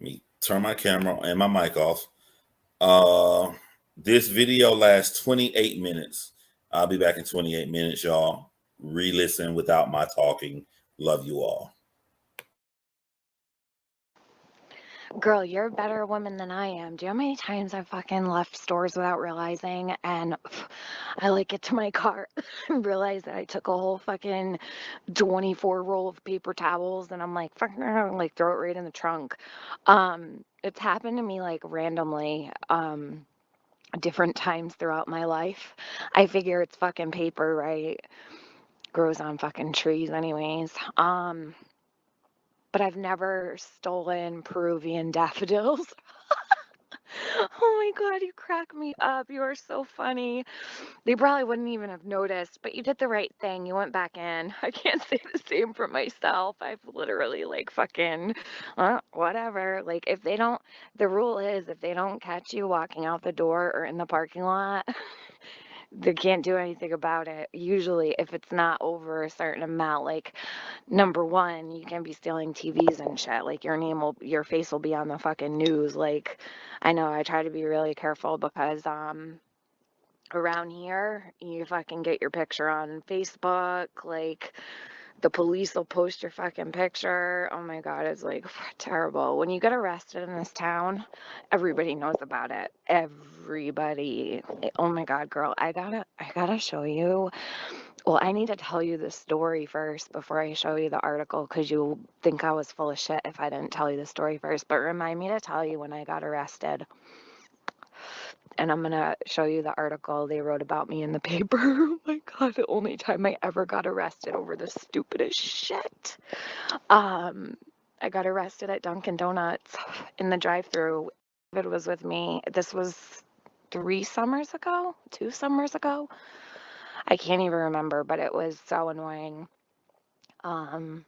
me turn my camera and my mic off. This video lasts 28 minutes. I'll be back in 28 minutes, y'all. Re-listen without my talking. Love you all. Girl, you're a better woman than I am. Do you know how many times I've fucking left stores without realizing? And I like get to my car and realize that I took a whole fucking 24 roll of paper towels and I'm like, fucking, like throw it right in the trunk. It's happened to me like randomly, different times throughout my life. I figure it's fucking paper, right? Grows on fucking trees anyways. But I've never stolen Peruvian daffodils. Oh my God, you crack me up. You are so funny. They probably wouldn't even have noticed, but you did the right thing. You went back in. I can't say the same for myself. I've literally like fucking, whatever. Like if they don't, the rule is if they don't catch you walking out the door or in the parking lot, they can't do anything about it. Usually, if it's not over a certain amount, like number one, you can be stealing TVs and shit. Like your face will be on the fucking news. Like, I know I try to be really careful because around here, you fucking get your picture on Facebook. Like, the police will post your fucking picture. Oh my God, it's like terrible. When you get arrested in this town, everybody knows about it. Everybody. Oh my God, girl, I gotta show you. Well, I need to tell you the story first before I show you the article because you'll think I was full of shit if I didn't tell you the story first. But remind me to tell you when I got arrested. And I'm gonna show you the article they wrote about me in the paper. Oh my God, the only time I ever got arrested over the stupidest shit. I got arrested at Dunkin' Donuts in the drive-thru. David was with me. This was 2 summers ago. I can't even remember, but it was so annoying. Um,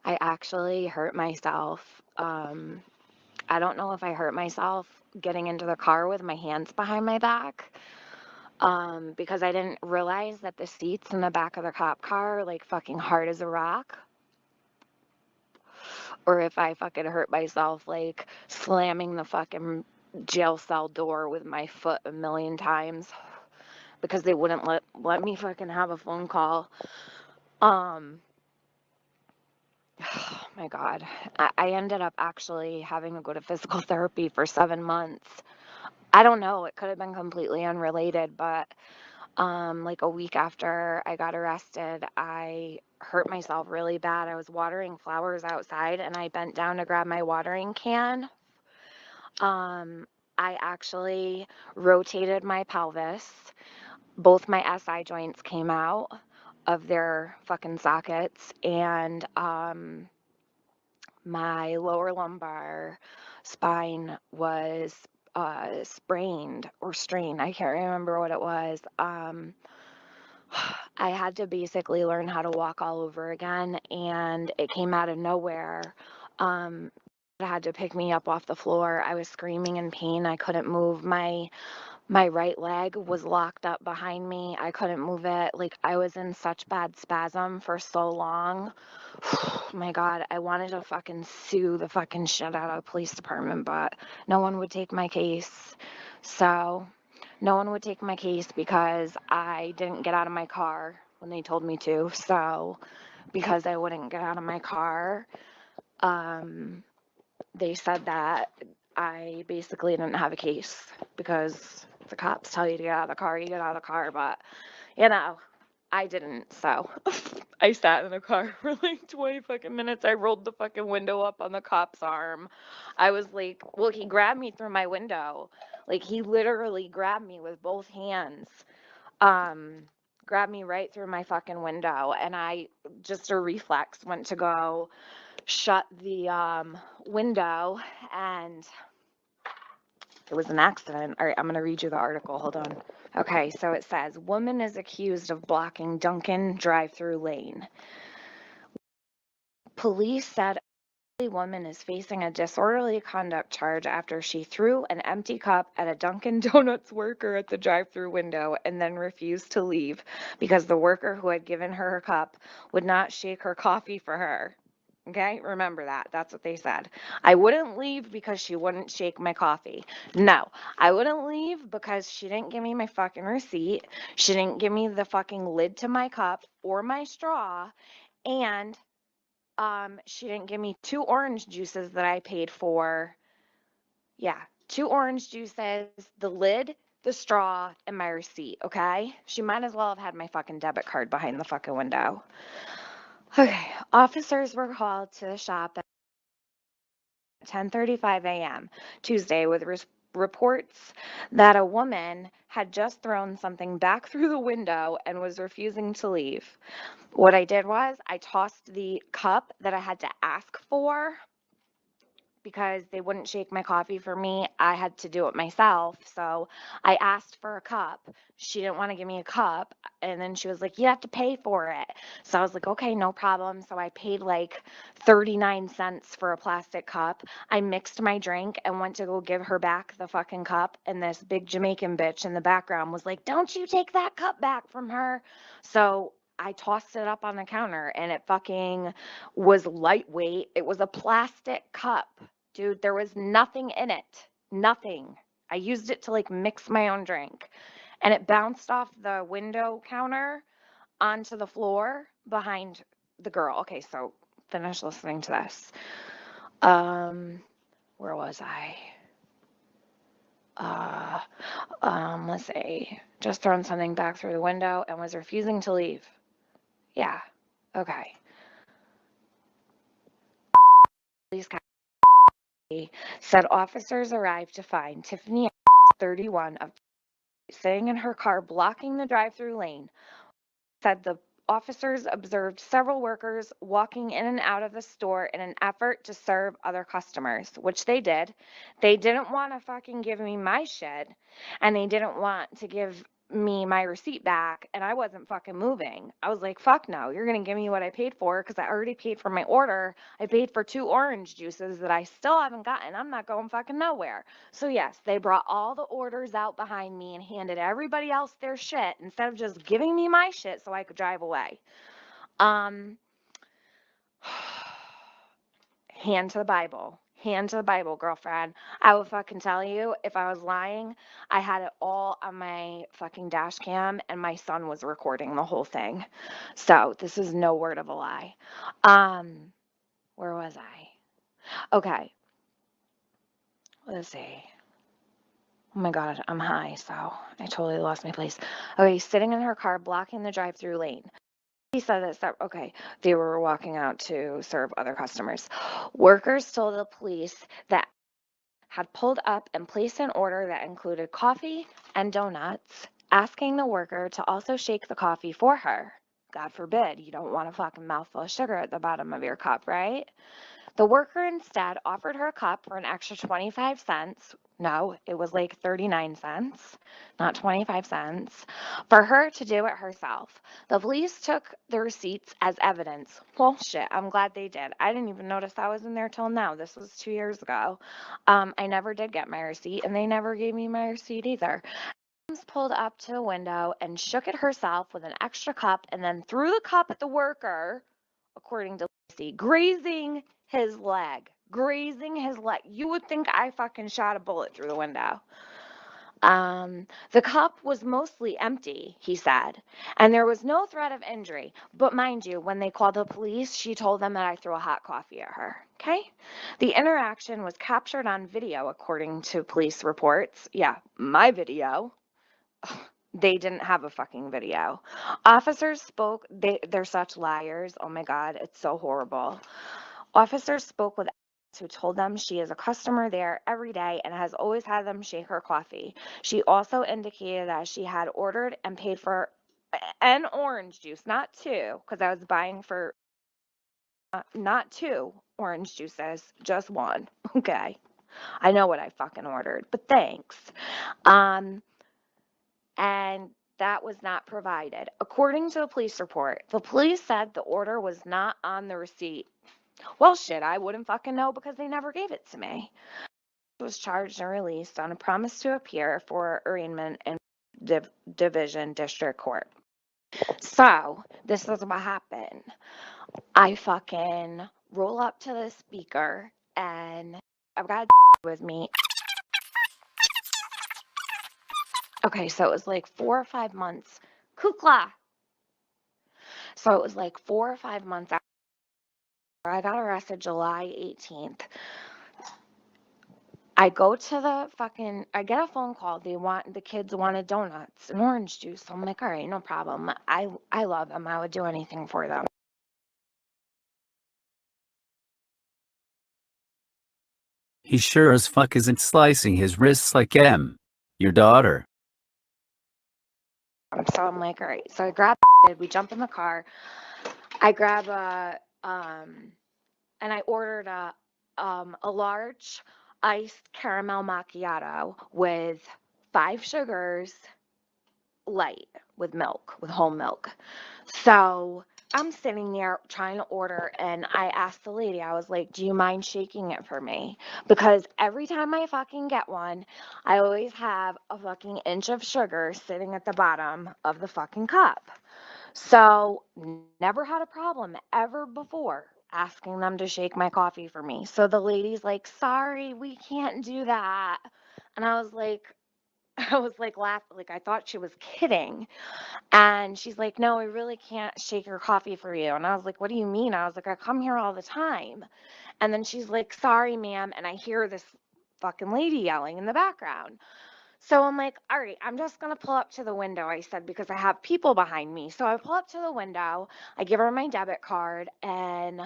I actually hurt myself. I don't know if I hurt myself getting into the car with my hands behind my back. Because I didn't realize that the seats in the back of the cop car are like fucking hard as a rock. Or if I fucking hurt myself like slamming the fucking jail cell door with my foot a million times because they wouldn't let me fucking have a phone call. Um, oh my God. I ended up actually having to go to physical therapy for 7 months. I don't know. It could have been completely unrelated, but like a week after I got arrested, I hurt myself really bad. I was watering flowers outside and I bent down to grab my watering can. I actually rotated my pelvis. Both my SI joints came out of their fucking sockets, and my lower lumbar spine was sprained or strained. I can't remember what it was. I had to basically learn how to walk all over again, and it came out of nowhere. Um, had to pick me up off the floor. I was screaming in pain. I couldn't move. My right leg was locked up behind me. I couldn't move it. Like I was in such bad spasm for so long. My God, I wanted to fucking sue the fucking shit out of the police department, but no one would take my case. So, no one would take my case because I didn't get out of my car when they told me to. So, because I wouldn't get out of my car, um, they said that I basically didn't have a case because the cops tell you to get out of the car, you get out of the car, but you know, I didn't. So I sat in the car for like 20 fucking minutes. I rolled the fucking window up on the cop's arm. I was like, well, he grabbed me through my window. Like he literally grabbed me with both hands. Um, Grabbed me right through my fucking window, and I just a reflex went to go shut the window, and it was an accident. All right, I'm going to read you the article. Hold on. Okay, so it says, woman is accused of blocking Dunkin' drive-through lane. Police said a woman is facing a disorderly conduct charge after she threw an empty cup at a Dunkin' Donuts worker at the drive-through window and then refused to leave because the worker who had given her her cup would not shake her coffee for her. Okay, remember that. That's what they said. I wouldn't leave because she wouldn't shake my coffee. No, I wouldn't leave because she didn't give me my fucking receipt. She didn't give me the fucking lid to my cup or my straw. And she didn't give me 2 orange juices that I paid for. Yeah, 2 orange juices, the lid, the straw, and my receipt, okay? She might as well have had my fucking debit card behind the fucking window. Okay, officers were called to the shop at 10:35 a.m. Tuesday with reports that a woman had just thrown something back through the window and was refusing to leave. What I did was I tossed the cup that I had to ask for because they wouldn't shake my coffee for me. I had to do it myself. So I asked for a cup. She didn't want to give me a cup. And then she was like, you have to pay for it. So I was like, okay, no problem. So I paid like 39 cents for a plastic cup. I mixed my drink and went to go give her back the fucking cup. And this big Jamaican bitch in the background was like, don't you take that cup back from her. So I tossed it up on the counter and it fucking was lightweight. It was a plastic cup. Dude, there was nothing in it. Nothing. I used it to like mix my own drink. And it bounced off the window counter onto the floor behind the girl. Okay, so finish listening to this. Where was I? Let's see. Just thrown something back through the window and was refusing to leave. Yeah. Okay. Police said officers arrived to find Tiffany 31 of sitting in her car blocking the drive-through lane. Said the officers observed several workers walking in and out of the store in an effort to serve other customers, which they did. They didn't want to fucking give me my shit, and they didn't want to give me my receipt back, and I wasn't fucking moving. I was like, fuck no, you're going to give me what I paid for because I already paid for my order. I paid for 2 orange juices that I still haven't gotten. I'm not going fucking nowhere. So yes, they brought all the orders out behind me and handed everybody else their shit instead of just giving me my shit so I could drive away. Hand to the Bible. Hand to the Bible, girlfriend. I would fucking tell you if I was lying. I had it all on my fucking dash cam and my son was recording the whole thing. So this is no word of a lie. Where was I? Okay. Let's see. Oh my God, I'm high, so I totally lost my place. Okay, sitting in her car blocking the drive-through lane. He said that, okay, they were walking out to serve other customers. Workers told the police that had pulled up and placed an order that included coffee and donuts, asking the worker to also shake the coffee for her. God forbid, you don't want a fucking mouthful of sugar at the bottom of your cup, right? The worker instead offered her a cup for an extra 25 cents. No, it was like 39 cents, not 25 cents, for her to do it herself. The police took the receipts as evidence. Well, shit, I'm glad they did. I didn't even notice I was in there till now. This was 2 years ago. I never did get my receipt, and they never gave me my receipt either. Pulled up to the window and shook it herself with an extra cup and then threw the cup at the worker, according to Lacey, grazing his leg. Grazing his leg. You would think I fucking shot a bullet through the window. The cup was mostly empty, he said, and there was no threat of injury. But mind you, when they called the police, she told them that I threw a hot coffee at her. Okay? The interaction was captured on video, according to police reports. Yeah, my video. They didn't have a fucking video. Officers spoke, they're such liars. Oh my God, it's so horrible. Officers spoke with who told them she is a customer there every day and has always had them shake her coffee. She also indicated that she had ordered and paid for an orange juice, not two, because I was buying for not 2 orange juices, just one. Okay. I know what I fucking ordered, but thanks. And that was not provided. According to the police report, the police said the order was not on the receipt. Well, shit, I wouldn't fucking know because they never gave it to me. Was charged and released on a promise to appear for arraignment in Division District Court. So, this is what happened. I fucking roll up to the speaker, and I've got with me. Okay, so it was like 4 or 5 months. Kukla. So it was like 4 or 5 months after I got arrested, July 18th. I go to I get a phone call. The kids wanted donuts and orange juice. So I'm like, all right, no problem. I love them. I would do anything for them. He sure as fuck isn't slicing his wrists like M, your daughter. So I'm like, all right. So I grab we jump in the car. I grab and I ordered a large iced caramel macchiato with 5 sugars, light, with milk, with whole milk. So I'm sitting there trying to order, and I asked the lady, I was like, do you mind shaking it for me? Because every time I fucking get one, I always have a fucking inch of sugar sitting at the bottom of the fucking cup. So never had a problem ever before asking them to shake my coffee for me. So the lady's like, sorry, we can't do that. And I was like, laughing, like I thought she was kidding. And she's like, no, we really can't shake your coffee for you. And I was like, what do you mean? I was like, I come here all the time. And then she's like, sorry, ma'am. And I hear this fucking lady yelling in the background. So I'm like, all right, I'm just going to pull up to the window, I said, because I have people behind me. So I pull up to the window, I give her my debit card, and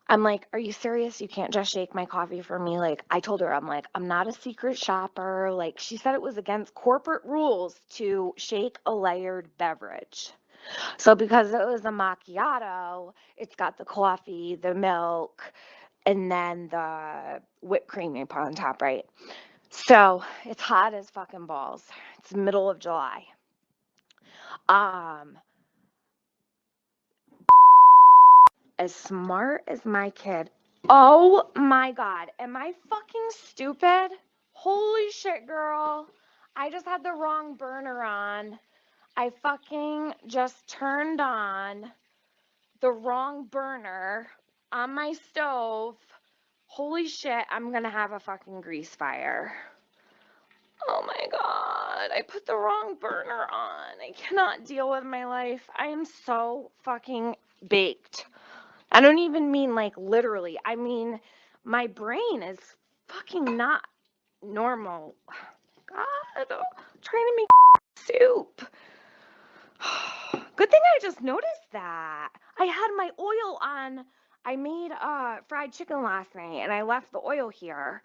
I'm like, are you serious? You can't just shake my coffee for me? Like, I told her, I'm like, I'm not a secret shopper. Like, she said it was against corporate rules to shake a layered beverage. So because it was a macchiato, it's got the coffee, the milk, and then the whipped cream you put on top, right? So it's hot as fucking balls. It's middle of July. Um, as smart as my kid. Oh my God. Am I fucking stupid? Holy shit, girl. I just had the wrong burner on. I fucking just turned on the wrong burner on my stove. Holy shit, I'm gonna have a fucking grease fire. Oh my God, I put the wrong burner on. I cannot deal with my life. I am so fucking baked. I don't even mean like literally. I mean, my brain is fucking not normal. God, trying to make soup. Good thing I just noticed that. I had my oil on. I made fried chicken last night, and I left the oil here.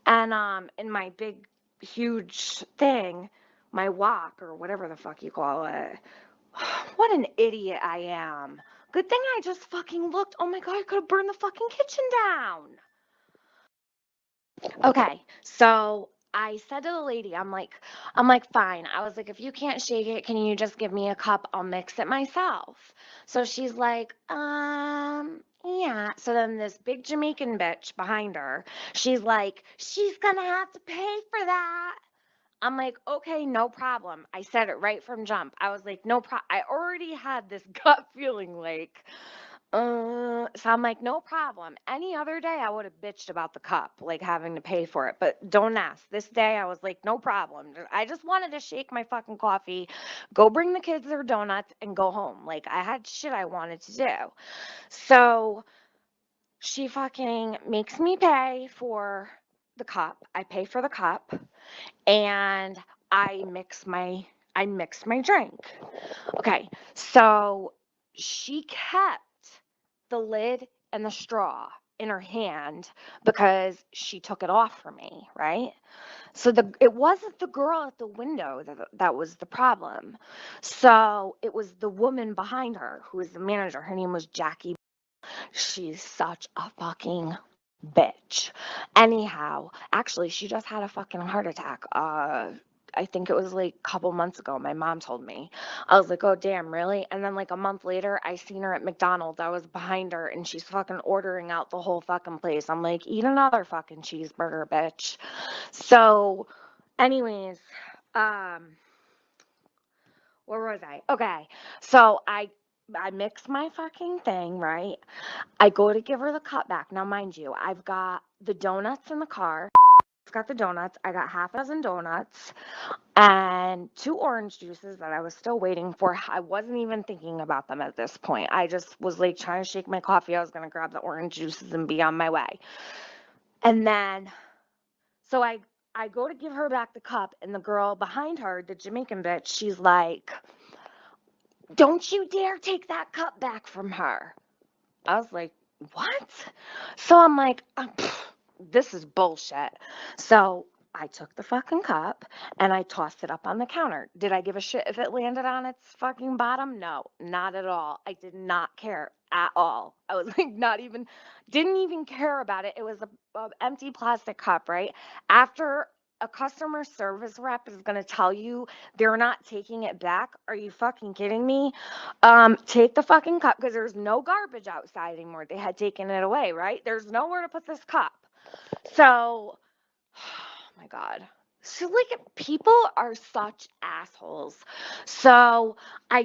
And in my big huge thing, my wok, or whatever the fuck you call it. What an idiot I am. Good thing I just fucking looked. Oh my God, I could have burned the fucking kitchen down. Okay, so I said to the lady, I'm like, fine. I was like, if you can't shake it, can you just give me a cup? I'll mix it myself. So she's like, yeah. So then this big Jamaican bitch behind her, she's like, she's gonna have to pay for that. I'm like, okay, no problem. I said it right from jump. I was like, no problem. I already had this gut feeling like, so I'm like, no problem. Any other day, I would have bitched about the cup, like having to pay for it. But don't ask. This day, I was like, no problem. I just wanted to shake my fucking coffee, go bring the kids their donuts, and go home. Like, I had shit I wanted to do. So she fucking makes me pay for the cup. I pay for the cup, and I mix my drink. Okay, so she kept the lid and the straw in her hand because she took it off for me, right? So it wasn't the girl at the window that was the problem. So it was the woman behind her who was the manager. Her name was Jackie. She's such a fucking bitch. Anyhow, actually, she just had a fucking heart attack. I think it was like a couple months ago. My mom told me. I was like, oh, damn, really? And then like a month later, I seen her at McDonald's. I was behind her and she's fucking ordering out the whole fucking place. I'm like, eat another fucking cheeseburger, bitch. So, anyways, where was I? Okay. So I I mix my fucking thing, right? I go to give her the cup back. Now, mind you, I've got the donuts in the car. I've got the donuts. I got half a dozen donuts and 2 orange juices that I was still waiting for. I wasn't even thinking about them at this point. I just was like trying to shake my coffee. I was going to grab the orange juices and be on my way. And then, so I go to give her back the cup, and the girl behind her, the Jamaican bitch, she's like, "Don't you dare take that cup back from her." I was like, "What?" So I'm like, this is bullshit. So I took the fucking cup and I tossed it up on the counter. Did I give a shit if it landed on its fucking bottom? No, not at all. I did not care at all. I was like, didn't even care about it. It was a empty plastic cup, right? After a customer service rep is going to tell you they're not taking it back. Are you fucking kidding me? Take the fucking cup, because there's no garbage outside anymore. They had taken it away, right? There's nowhere to put this cup. So, oh my God. So, like, people are such assholes. So, I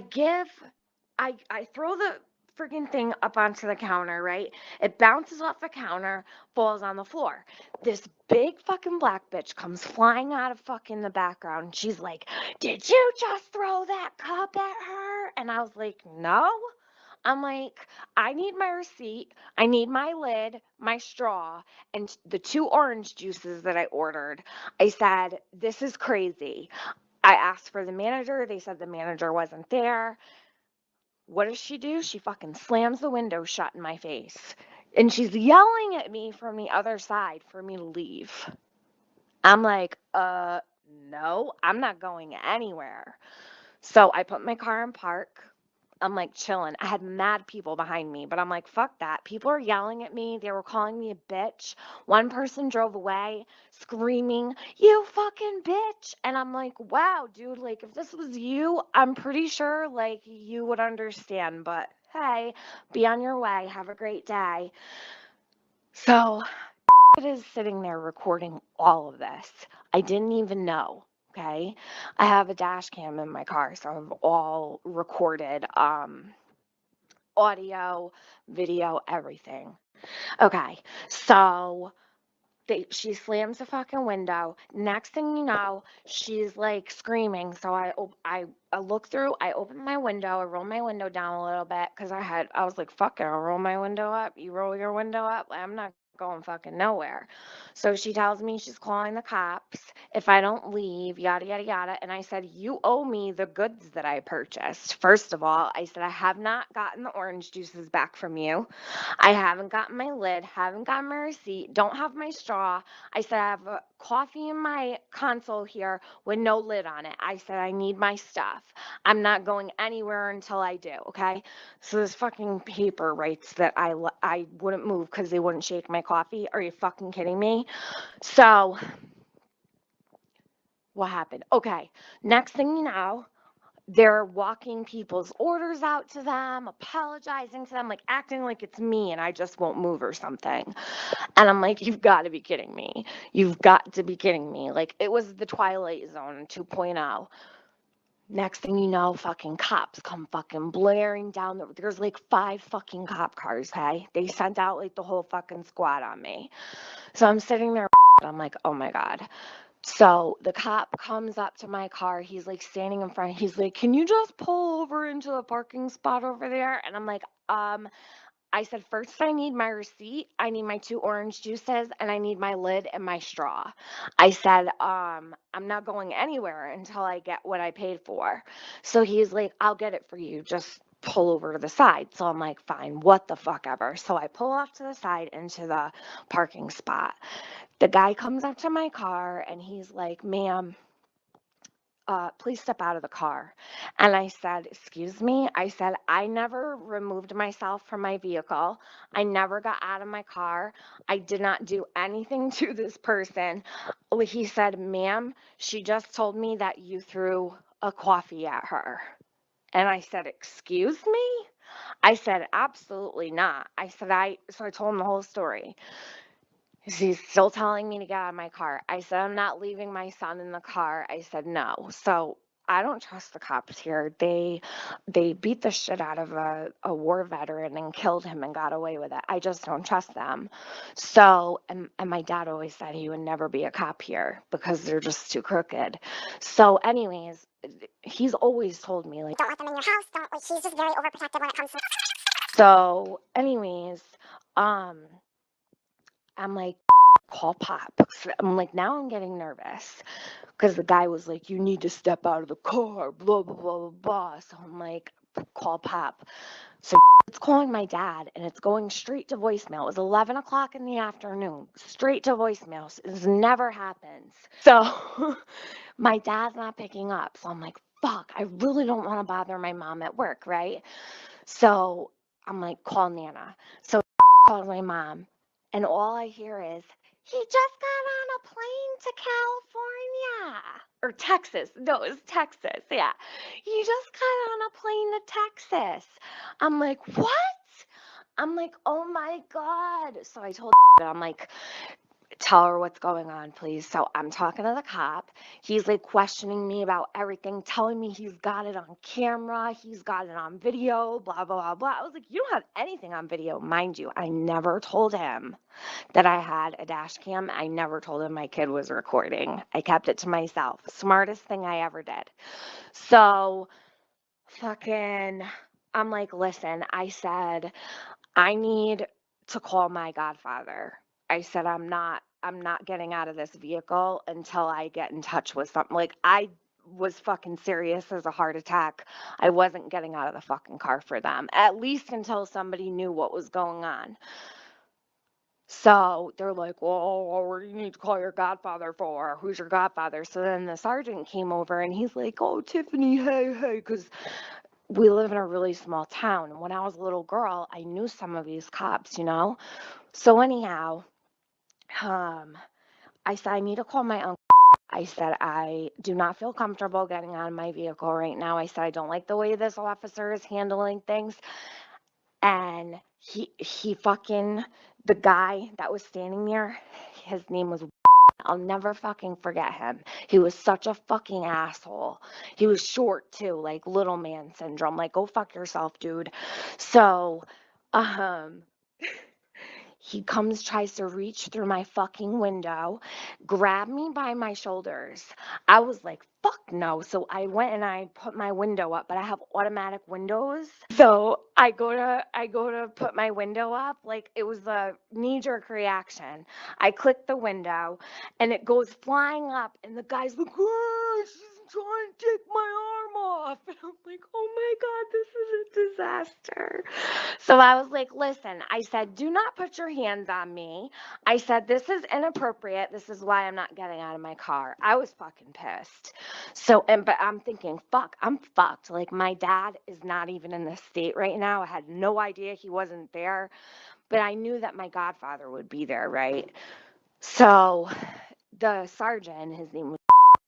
throw the freaking thing up onto the counter, right? It bounces off the counter, falls on the floor. This big fucking black bitch comes flying out of fucking the background. She's like, "Did you just throw that cup at her?" And I was like, "No." I'm like, "I need my receipt. I need my lid, my straw, and the 2 orange juices that I ordered." I said, "This is crazy." I asked for the manager. They said the manager wasn't there. What does she do? She fucking slams the window shut in my face. And she's yelling at me from the other side for me to leave. I'm like, no, I'm not going anywhere. So I put my car in park. I'm like chilling. I had mad people behind me, but I'm like, fuck that. People are yelling at me. They were calling me a bitch. One person drove away screaming, "You fucking bitch." And I'm like, wow, dude, like if this was you, I'm pretty sure like you would understand. But hey, be on your way. Have a great day. So it is sitting there recording all of this. I didn't even know. Okay. I have a dash cam in my car, so I've all recorded audio, video, everything. Okay. So she slams the fucking window. Next thing you know, she's like screaming. So I look through, I open my window, I roll my window down a little bit because I was like, fuck it, I'll roll my window up. You roll your window up. I'm not going fucking nowhere. So she tells me she's calling the cops if I don't leave, yada, yada, yada. And I said, "You owe me the goods that I purchased." First of all, I said, "I have not gotten the orange juices back from you. I haven't gotten my lid, haven't gotten my receipt, don't have my straw." I said, "I have a coffee in my console here with no lid on it." I said, "I need my stuff. I'm not going anywhere until I do." Okay. So this fucking paper writes that I wouldn't move because they wouldn't shake my coffee. Are you fucking kidding me? So what happened? Okay. Next thing you know, they're walking people's orders out to them, apologizing to them, like acting like it's me and I just won't move or something. And I'm like, "You've got to be kidding me. You've got to be kidding me." Like it was the Twilight Zone 2.0. Next thing you know, fucking cops come fucking blaring down. There's like 5 fucking cop cars, hey? They sent out like the whole fucking squad on me. So I'm sitting there, I'm like, oh my God. So the cop comes up to my car. He's like standing in front. He's like, "Can you just pull over into the parking spot over there?" And I'm like, I said, "First, I need my receipt. I need my 2 orange juices, and I need my lid and my straw." I said, "I'm not going anywhere until I get what I paid for." So he's like, "I'll get it for you. Just pull over to the side." So I'm like, fine, what the fuck ever. So I pull off to the side into the parking spot. The guy comes up to my car and he's like, "Ma'am, please step out of the car." And I said, "Excuse me." I said, "I never removed myself from my vehicle. I never got out of my car. I did not do anything to this person." He said, "Ma'am, she just told me that you threw a coffee at her." And I said, "Excuse me?" I said, "Absolutely not." So I told him the whole story. He's still telling me to get out of my car. I said, "I'm not leaving my son in the car." I said, "No." So I don't trust the cops here. They beat the shit out of a war veteran and killed him and got away with it. I just don't trust them. So, and my dad always said he would never be a cop here because they're just too crooked. So anyways, he's always told me, like, don't let them in your house. Don't, like, he's just very overprotective when it comes to. so anyways, I'm like, call Pop. I'm like, now I'm getting nervous because the guy was like, you need to step out of the car, blah, blah, blah, blah, blah. So I'm like, call Pop. So it's calling my dad and it's going straight to voicemail. It was 11 o'clock in the afternoon, straight to voicemail. This never happens. So my dad's not picking up. So I'm like, fuck, I really don't want to bother my mom at work, right? So I'm like, call Nana. So calls my mom, and all I hear is, he just got on a plane to California or Texas. No, it was Texas. Yeah. He just got on a plane to Texas. I'm like, what? I'm like, oh my God. So I told I'm like, tell her what's going on, please. So I'm talking to the cop. He's like questioning me about everything, telling me he's got it on camera, he's got it on video, blah, blah, blah, blah. I was like, you don't have anything on video. Mind you, I never told him that I had a dash cam. I never told him my kid was recording. I kept it to myself. Smartest thing I ever did. So fucking, I'm like, listen, I said, I need to call my godfather. I said, I'm not getting out of this vehicle until I get in touch with something. Like, I was fucking serious as a heart attack. I wasn't getting out of the fucking car for them, at least until somebody knew what was going on. So they're like, well, what do you need to call your godfather for? Who's your godfather? So then the sergeant came over and he's like, oh, Tiffany, hey, because we live in a really small town. And when I was a little girl, I knew some of these cops, you know? So anyhow, I said, I need to call my uncle. I said, I do not feel comfortable getting out of my vehicle right now. I said, I don't like the way this officer is handling things. And he fucking, the guy that was standing there, his name was, I'll never fucking forget him. He was such a fucking asshole. He was short too, like little man syndrome. Like, go fuck yourself, dude. So, he comes, tries to reach through my fucking window, grab me by my shoulders. I was like, fuck no. So I went and I put my window up, but I have automatic windows. So I go to put my window up, like it was a knee-jerk reaction. I click the window and it goes flying up and the guy's like, oh, she's trying to take my arm off. And I'm like, oh my God, this is a disaster. So I was like, listen, I said, do not put your hands on me. I said, this is inappropriate. This is why I'm not getting out of my car. I was fucking pissed. So, but I'm thinking, fuck, I'm fucked. Like, my dad is not even in this state right now. I had no idea he wasn't there, but I knew that my godfather would be there, right? So the sergeant, his name was,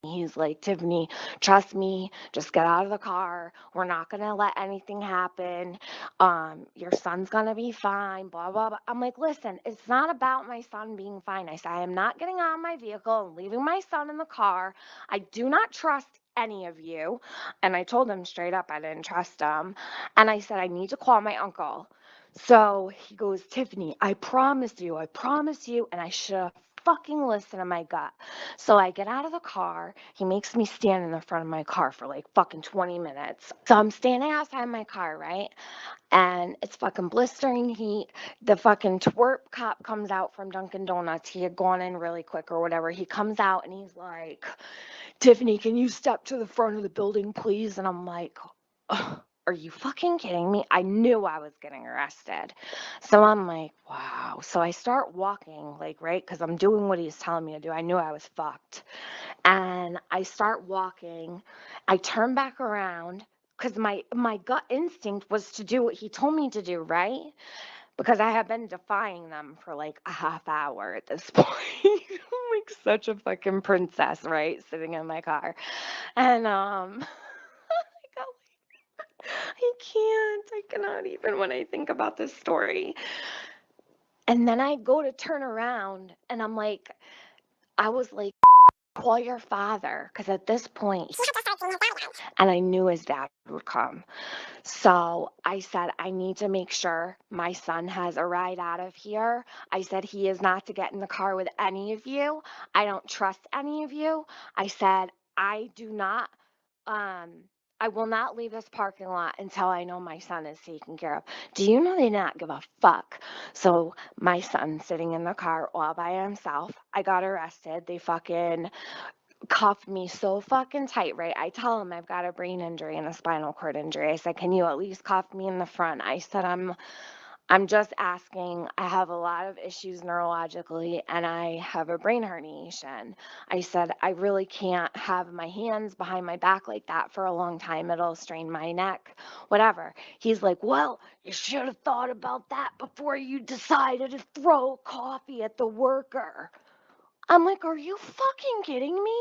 he's like, Tiffany, trust me, just get out of the car. We're not going to let anything happen. Your son's going to be fine, blah, blah, blah. I'm like, listen, it's not about my son being fine. I said, I am not getting out of my vehicle and leaving my son in the car. I do not trust any of you. And I told him straight up I didn't trust him. And I said, I need to call my uncle. So he goes, Tiffany, I promise you. And I should have fucking listened to my gut. So I get out of the car. He makes me stand in the front of my car for like fucking 20 minutes. So I'm standing outside my car, right? And it's fucking blistering heat. The fucking twerp cop comes out from Dunkin' Donuts. He had gone in really quick or whatever. He comes out and he's like, Tiffany, can you step to the front of the building, please? And I'm like, ugh, are you fucking kidding me? I knew I was getting arrested. So I'm like, wow. So I start walking, like, right? Because I'm doing what he's telling me to do. I knew I was fucked. And I start walking. I turn back around because my gut instinct was to do what he told me to do, right? Because I have been defying them for like a half hour at this point. I'm like such a fucking princess, right? Sitting in my car. And I cannot even when I think about this story. And then I go to turn around and I'm like, I was like, call your father. Because at this point, He had just started and I knew his dad would come. So I said, I need to make sure my son has a ride out of here. I said, he is not to get in the car with any of you. I don't trust any of you. I said, I do not, I will not leave this parking lot until I know my son is taken care of. Do you know they did not give a fuck? So my son's sitting in the car all by himself. I got arrested. They fucking cuffed me so fucking tight, right? I tell him I've got a brain injury and a spinal cord injury. I said, can you at least cuff me in the front? I said, I'm just asking. I have a lot of issues neurologically and I have a brain herniation. I said, I really can't have my hands behind my back like that for a long time. It'll strain my neck, whatever. He's like, well, you should have thought about that before you decided to throw coffee at the worker. I'm like, are you fucking kidding me?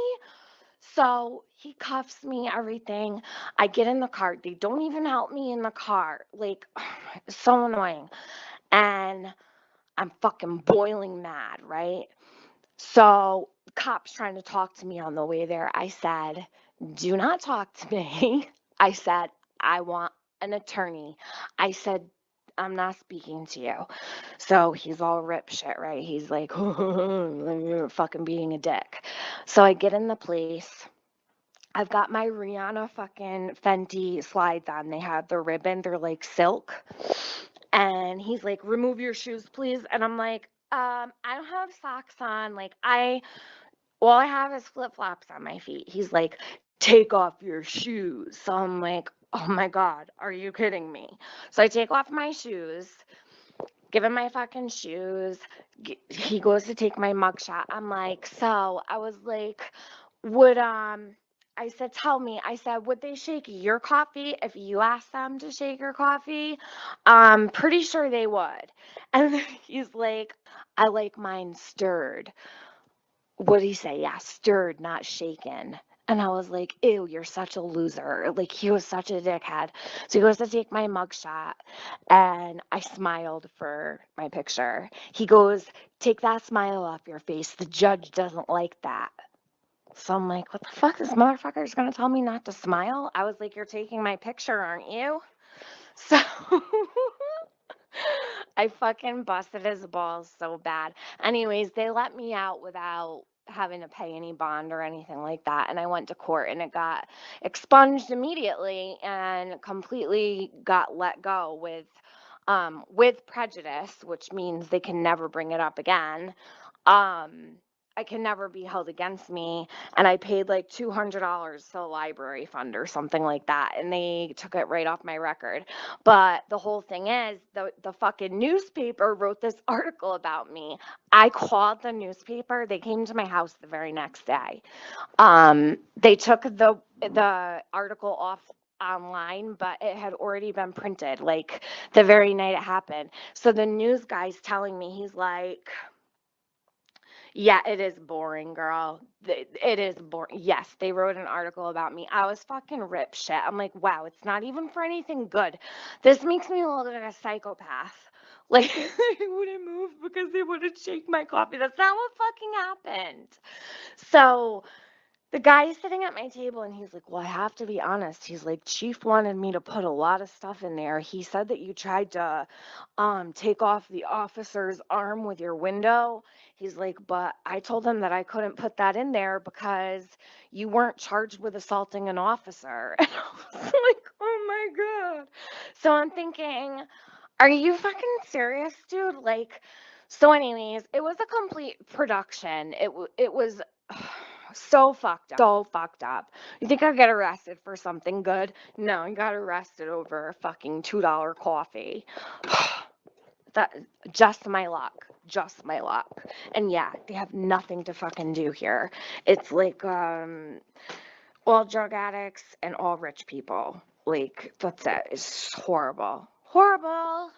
So he cuffs me, everything. I get in the car. They don't even help me in the car. Like, it's so annoying. And I'm fucking boiling mad, right? So cops trying to talk to me on the way there. I said, do not talk to me. I said, I want an attorney. I said, I'm not speaking to you. So he's all rip shit, right? He's like, you're fucking being a dick. So I get in the place. I've got my Rihanna fucking Fenty slides on. They have the ribbon. They're like silk. And he's like, remove your shoes, please. And I'm like, I don't have socks on. Like, all I have is flip-flops on my feet. He's like, take off your shoes. So I'm like, oh my God, are you kidding me? So I take off my shoes, give him my fucking shoes. He goes to take my mugshot. I'm like, so I was like, I said, tell me. I said, would they shake your coffee if you asked them to shake your coffee? Pretty sure they would. And then he's like, I like mine stirred. What'd he say? Yeah, stirred, not shaken. And I was like, ew, you're such a loser. Like, he was such a dickhead. So he goes to take my mugshot, and I smiled for my picture. He goes, take that smile off your face. The judge doesn't like that. So I'm like, what the fuck? This motherfucker is going to tell me not to smile? I was like, you're taking my picture, aren't you? So I fucking busted his balls so bad. Anyways, they let me out without having to pay any bond or anything like that. And I went to court and it got expunged immediately and completely got let go with prejudice, which means they can never bring it up again. I can never be held against me. And I paid like $200 to the library fund or something like that. And they took it right off my record. But the whole thing is the fucking newspaper wrote this article about me. I called the newspaper. They came to my house the very next day. They took the article off online, but it had already been printed like the very night it happened. So the news guy's telling me, he's like, yeah, it is boring, girl. It is boring. Yes, they wrote an article about me. I was fucking rip shit. I'm like, wow, it's not even for anything good. This makes me look like a psychopath. Like, they wouldn't move because they wouldn't shake my coffee. That's not what fucking happened. So the guy is sitting at my table and he's like, well, I have to be honest. He's like, Chief wanted me to put a lot of stuff in there. He said that you tried to take off the officer's arm with your window. He's like, but I told him that I couldn't put that in there because you weren't charged with assaulting an officer. And I was like, oh my God. So I'm thinking, are you fucking serious, dude? Like, so anyways, it was a complete production. It was so fucked up. So fucked up. You think I'd get arrested for something good? No, I got arrested over a fucking $2 coffee. That just my luck. Just my luck. And yeah, they have nothing to fucking do here. It's like all drug addicts and all rich people. Like, that's it. It's horrible. Horrible.